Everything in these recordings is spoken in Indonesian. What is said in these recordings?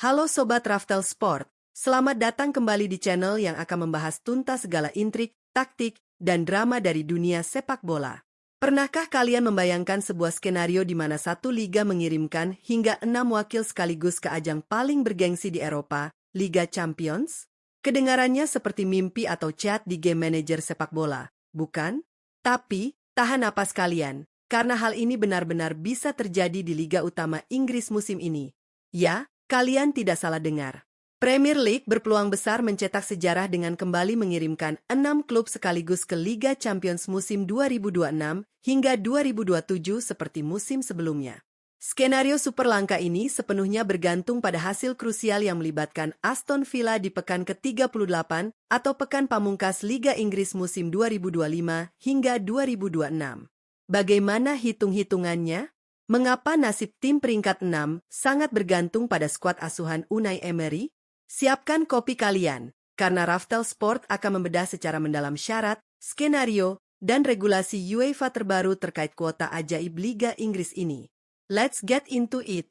Halo Sobat Raftel Sport, selamat datang kembali di channel yang akan membahas tuntas segala intrik, taktik, dan drama dari dunia sepak bola. Pernahkah kalian membayangkan sebuah skenario di mana satu liga mengirimkan hingga 6 wakil sekaligus ke ajang paling bergengsi di Eropa, Liga Champions? Kedengarannya seperti mimpi atau chat di game manajer sepak bola, bukan? Tapi, tahan napas kalian, karena hal ini benar-benar bisa terjadi di Liga Utama Inggris musim ini. Ya, kalian tidak salah dengar. Premier League berpeluang besar mencetak sejarah dengan kembali mengirimkan 6 klub sekaligus ke Liga Champions musim 2026 hingga 2027 seperti musim sebelumnya. Skenario super langka ini sepenuhnya bergantung pada hasil krusial yang melibatkan Aston Villa di pekan ke-38 atau pekan pamungkas Liga Inggris musim 2025 hingga 2026. Bagaimana hitung-hitungannya? Mengapa nasib tim peringkat 6 sangat bergantung pada skuad asuhan Unai Emery? Siapkan kopi kalian, karena Raftel Sport akan membedah secara mendalam syarat, skenario, dan regulasi UEFA terbaru terkait kuota ajaib Liga Inggris ini. Let's get into it!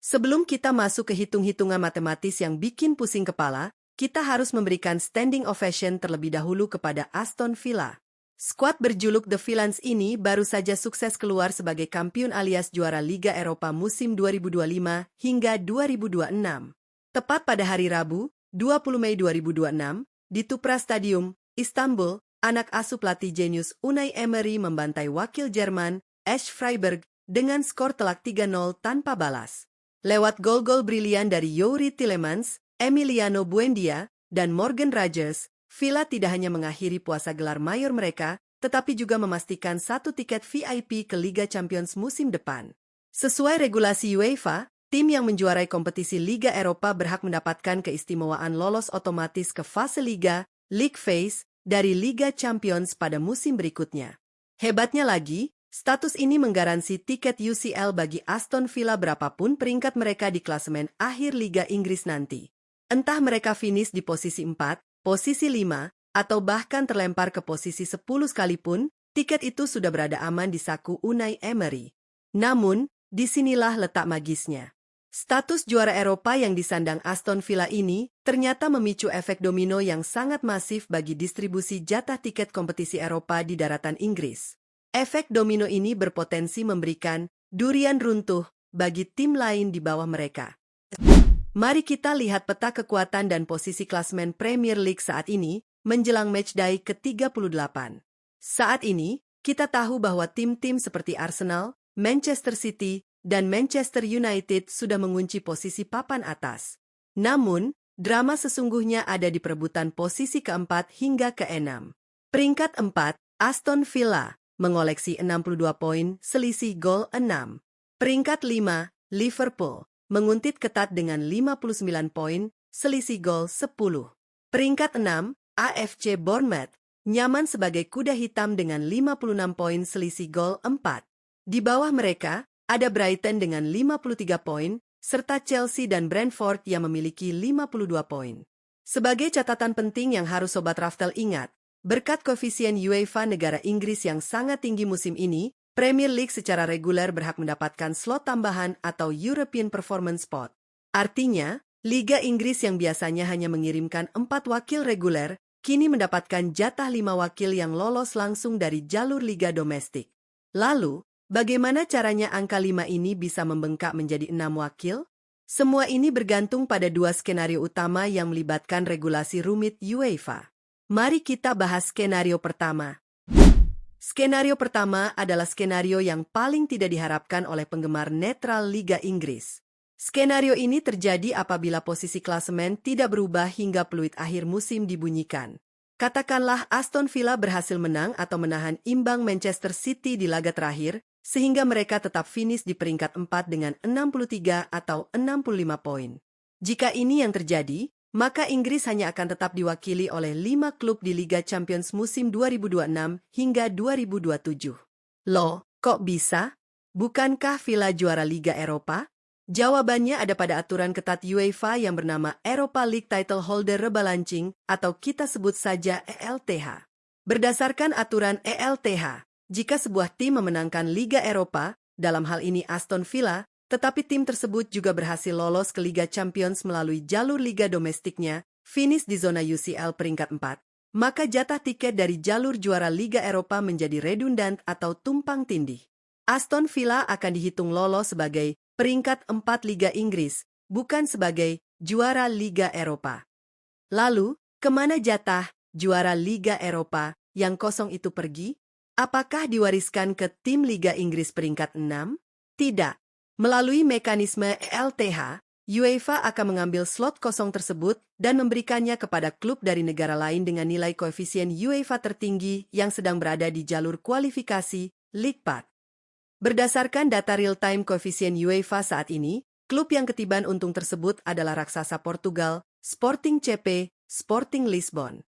Sebelum kita masuk ke hitung-hitungan matematis yang bikin pusing kepala, kita harus memberikan standing ovation terlebih dahulu kepada Aston Villa. Skuad berjuluk The Villains ini baru saja sukses keluar sebagai kampiun alias juara Liga Eropa musim 2025 hingga 2026. Tepat pada hari Rabu, 20 Mei 2026, di Tupra Stadium, Istanbul, anak asuh pelatih jenius Unai Emery membantai wakil Jerman, SC Freiburg, dengan skor telak 3-0 tanpa balas. Lewat gol-gol brilian dari Youri Tielemans, Emiliano Buendia, dan Morgan Rogers, Villa tidak hanya mengakhiri puasa gelar mayor mereka, tetapi juga memastikan satu tiket VIP ke Liga Champions musim depan. Sesuai regulasi UEFA, tim yang menjuarai kompetisi Liga Eropa berhak mendapatkan keistimewaan lolos otomatis ke fase Liga, League Phase, dari Liga Champions pada musim berikutnya. Hebatnya lagi, status ini menggaransi tiket UCL bagi Aston Villa berapapun peringkat mereka di klasemen akhir Liga Inggris nanti. Entah mereka finish di posisi 4, posisi 5, atau bahkan terlempar ke posisi 10 sekalipun, tiket itu sudah berada aman di saku Unai Emery. Namun, disinilah letak magisnya. Status juara Eropa yang disandang Aston Villa ini ternyata memicu efek domino yang sangat masif bagi distribusi jatah tiket kompetisi Eropa di daratan Inggris. Efek domino ini berpotensi memberikan durian runtuh bagi tim lain di bawah mereka. Mari kita lihat peta kekuatan dan posisi klasemen Premier League saat ini menjelang matchday ke-38. Saat ini, kita tahu bahwa tim-tim seperti Arsenal, Manchester City, dan Manchester United sudah mengunci posisi papan atas. Namun, drama sesungguhnya ada di perebutan posisi keempat hingga keenam. Peringkat 4, Aston Villa, mengoleksi 62 poin, selisih gol 6. Peringkat 5, Liverpool, menguntit ketat dengan 59 poin, selisih gol 10. Peringkat 6, AFC Bournemouth, nyaman sebagai kuda hitam dengan 56 poin selisih gol 4. Di bawah mereka, ada Brighton dengan 53 poin, serta Chelsea dan Brentford yang memiliki 52 poin. Sebagai catatan penting yang harus Sobat Raftel ingat, berkat koefisien UEFA negara Inggris yang sangat tinggi musim ini, Premier League secara reguler berhak mendapatkan slot tambahan atau European Performance Spot. Artinya, Liga Inggris yang biasanya hanya mengirimkan 4 wakil reguler, kini mendapatkan jatah 5 wakil yang lolos langsung dari jalur Liga domestik. Lalu, bagaimana caranya angka 5 ini bisa membengkak menjadi 6 wakil? Semua ini bergantung pada dua skenario utama yang melibatkan regulasi rumit UEFA. Mari kita bahas skenario pertama. Skenario pertama adalah skenario yang paling tidak diharapkan oleh penggemar netral Liga Inggris. Skenario ini terjadi apabila posisi klasemen tidak berubah hingga peluit akhir musim dibunyikan. Katakanlah Aston Villa berhasil menang atau menahan imbang Manchester City di laga terakhir, sehingga mereka tetap finish di peringkat 4 dengan 63 atau 65 poin. Jika ini yang terjadi, maka Inggris hanya akan tetap diwakili oleh 5 klub di Liga Champions musim 2026 hingga 2027. Loh, kok bisa? Bukankah Villa juara Liga Eropa? Jawabannya ada pada aturan ketat UEFA yang bernama Europa League Title Holder Rebalancing atau kita sebut saja ELTH. Berdasarkan aturan ELTH, jika sebuah tim memenangkan Liga Eropa, dalam hal ini Aston Villa, tetapi tim tersebut juga berhasil lolos ke Liga Champions melalui jalur liga domestiknya, finish di zona UCL peringkat 4, maka jatah tiket dari jalur juara Liga Eropa menjadi redundant atau tumpang tindih. Aston Villa akan dihitung lolos sebagai peringkat 4 Liga Inggris, bukan sebagai juara Liga Eropa. Lalu, kemana jatah juara Liga Eropa yang kosong itu pergi? Apakah diwariskan ke tim Liga Inggris peringkat 6? Tidak. Melalui mekanisme ELTH, UEFA akan mengambil slot kosong tersebut dan memberikannya kepada klub dari negara lain dengan nilai koefisien UEFA tertinggi yang sedang berada di jalur kualifikasi League Path. Berdasarkan data real-time koefisien UEFA saat ini, klub yang ketiban untung tersebut adalah raksasa Portugal, Sporting CP, Sporting Lisbon.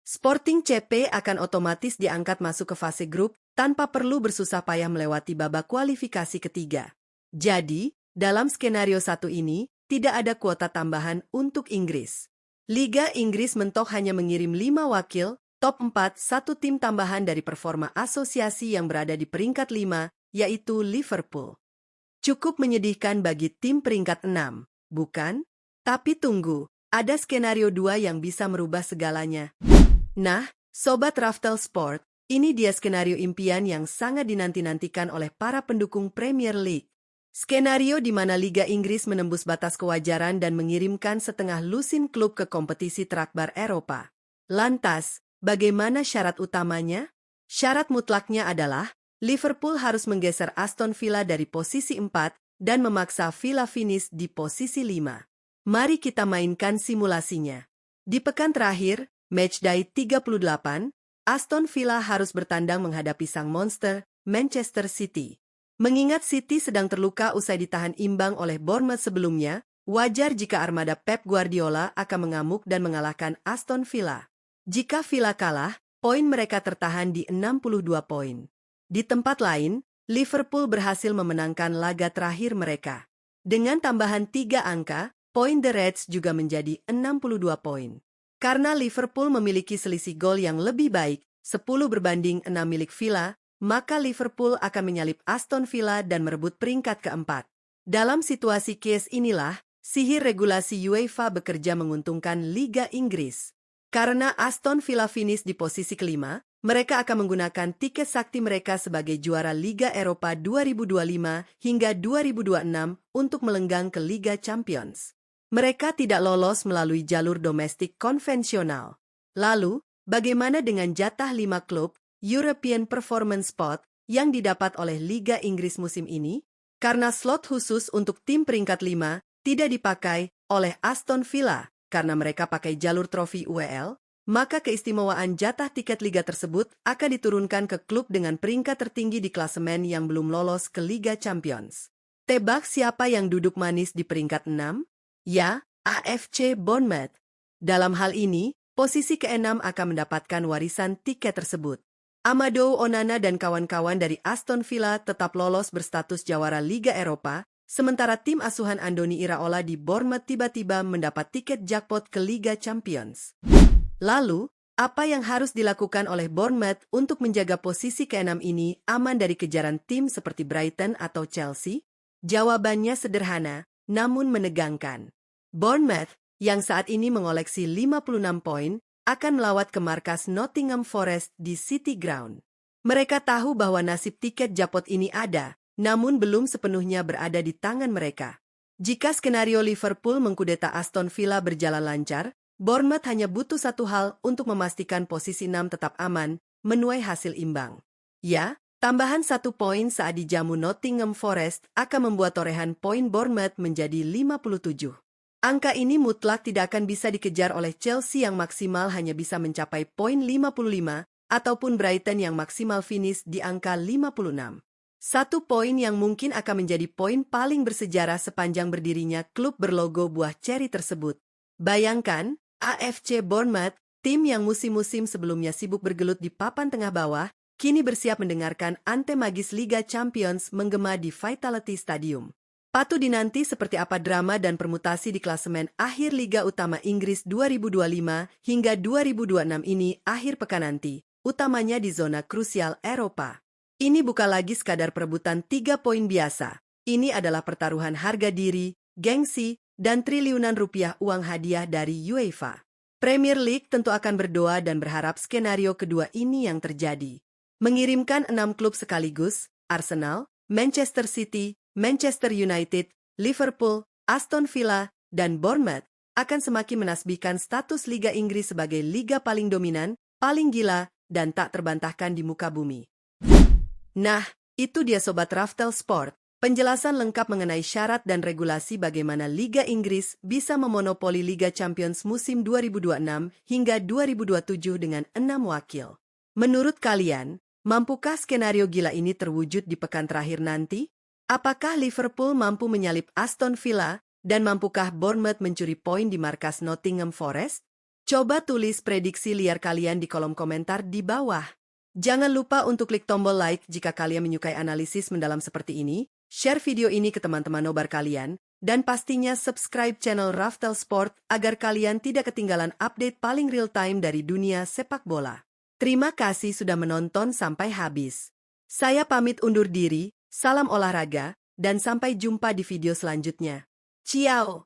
Sporting CP akan otomatis diangkat masuk ke fase grup tanpa perlu bersusah payah melewati babak kualifikasi ketiga. Jadi, dalam skenario satu ini, tidak ada kuota tambahan untuk Inggris. Liga Inggris mentok hanya mengirim 5 wakil, top 4, satu tim tambahan dari performa asosiasi yang berada di peringkat 5, yaitu Liverpool. Cukup menyedihkan bagi tim peringkat 6, bukan? Tapi tunggu, ada skenario 2 yang bisa merubah segalanya. Nah, Sobat Raftel Sport, ini dia skenario impian yang sangat dinanti-nantikan oleh para pendukung Premier League. Skenario di mana Liga Inggris menembus batas kewajaran dan mengirimkan setengah lusin klub ke kompetisi terakbar Eropa. Lantas, bagaimana syarat utamanya? Syarat mutlaknya adalah, Liverpool harus menggeser Aston Villa dari posisi 4 dan memaksa Villa finish di posisi 5. Mari kita mainkan simulasinya. Di pekan terakhir, Matchday 38, Aston Villa harus bertandang menghadapi sang monster, Manchester City. Mengingat City sedang terluka usai ditahan imbang oleh Bournemouth sebelumnya, wajar jika armada Pep Guardiola akan mengamuk dan mengalahkan Aston Villa. Jika Villa kalah, poin mereka tertahan di 62 poin. Di tempat lain, Liverpool berhasil memenangkan laga terakhir mereka. Dengan tambahan 3 angka, poin The Reds juga menjadi 62 poin. Karena Liverpool memiliki selisih gol yang lebih baik, 10 berbanding 6 milik Villa, maka Liverpool akan menyalip Aston Villa dan merebut peringkat keempat. Dalam situasi case inilah, sihir regulasi UEFA bekerja menguntungkan Liga Inggris. Karena Aston Villa finish di posisi kelima, mereka akan menggunakan tiket sakti mereka sebagai juara Liga Eropa 2025 hingga 2026 untuk melenggang ke Liga Champions. Mereka tidak lolos melalui jalur domestik konvensional. Lalu, bagaimana dengan jatah 5 klub European Performance Spot yang didapat oleh Liga Inggris musim ini? Karena slot khusus untuk tim peringkat 5 tidak dipakai oleh Aston Villa karena mereka pakai jalur trofi UEL, maka keistimewaan jatah tiket liga tersebut akan diturunkan ke klub dengan peringkat tertinggi di klasemen yang belum lolos ke Liga Champions. Tebak siapa yang duduk manis di peringkat 6? Ya, AFC Bournemouth. Dalam hal ini, posisi ke-6 akan mendapatkan warisan tiket tersebut. Amadou Onana dan kawan-kawan dari Aston Villa tetap lolos berstatus jawara Liga Eropa, sementara tim asuhan Andoni Iraola di Bournemouth tiba-tiba mendapat tiket jackpot ke Liga Champions. Lalu, apa yang harus dilakukan oleh Bournemouth untuk menjaga posisi ke-6 ini aman dari kejaran tim seperti Brighton atau Chelsea? Jawabannya sederhana, namun menegangkan. Bournemouth, yang saat ini mengoleksi 56 poin, akan melawat ke markas Nottingham Forest di City Ground. Mereka tahu bahwa nasib tiket jackpot ini ada, namun belum sepenuhnya berada di tangan mereka. Jika skenario Liverpool mengkudeta Aston Villa berjalan lancar, Bournemouth hanya butuh satu hal untuk memastikan posisi 6 tetap aman, menuai hasil imbang. Ya, tambahan 1 poin saat dijamu Nottingham Forest akan membuat torehan poin Bournemouth menjadi 57. Angka ini mutlak tidak akan bisa dikejar oleh Chelsea yang maksimal hanya bisa mencapai poin 55, ataupun Brighton yang maksimal finish di angka 56. 1 poin yang mungkin akan menjadi poin paling bersejarah sepanjang berdirinya klub berlogo buah ceri tersebut. Bayangkan, AFC Bournemouth, tim yang musim-musim sebelumnya sibuk bergelut di papan tengah bawah, kini bersiap mendengarkan antem magis Liga Champions menggema di Vitality Stadium. Patut dinanti seperti apa drama dan permutasi di klasemen akhir Liga Utama Inggris 2025 hingga 2026 ini akhir pekan nanti. utamanya di zona krusial Eropa. Ini bukan lagi sekadar perebutan 3 poin biasa. Ini adalah pertaruhan harga diri, gengsi, dan triliunan rupiah uang hadiah dari UEFA. Premier League tentu akan berdoa dan berharap skenario kedua ini yang terjadi. Mengirimkan 6 klub sekaligus, Arsenal, Manchester City, Manchester United, Liverpool, Aston Villa, dan Bournemouth akan semakin menasbihkan status Liga Inggris sebagai liga paling dominan, paling gila, dan tak terbantahkan di muka bumi. Nah, itu dia Sobat Raftel Sport, penjelasan lengkap mengenai syarat dan regulasi bagaimana Liga Inggris bisa memonopoli Liga Champions musim 2026 hingga 2027 dengan 6 wakil. Menurut kalian, mampukah skenario gila ini terwujud di pekan terakhir nanti? Apakah Liverpool mampu menyalip Aston Villa, dan mampukah Bournemouth mencuri poin di markas Nottingham Forest? Coba tulis prediksi liar kalian di kolom komentar di bawah. Jangan lupa untuk klik tombol like jika kalian menyukai analisis mendalam seperti ini, share video ini ke teman-teman nobar kalian, dan pastinya subscribe channel Raftel Sport agar kalian tidak ketinggalan update paling real-time dari dunia sepak bola. Terima kasih sudah menonton sampai habis. Saya pamit undur diri, salam olahraga, dan sampai jumpa di video selanjutnya. Ciao!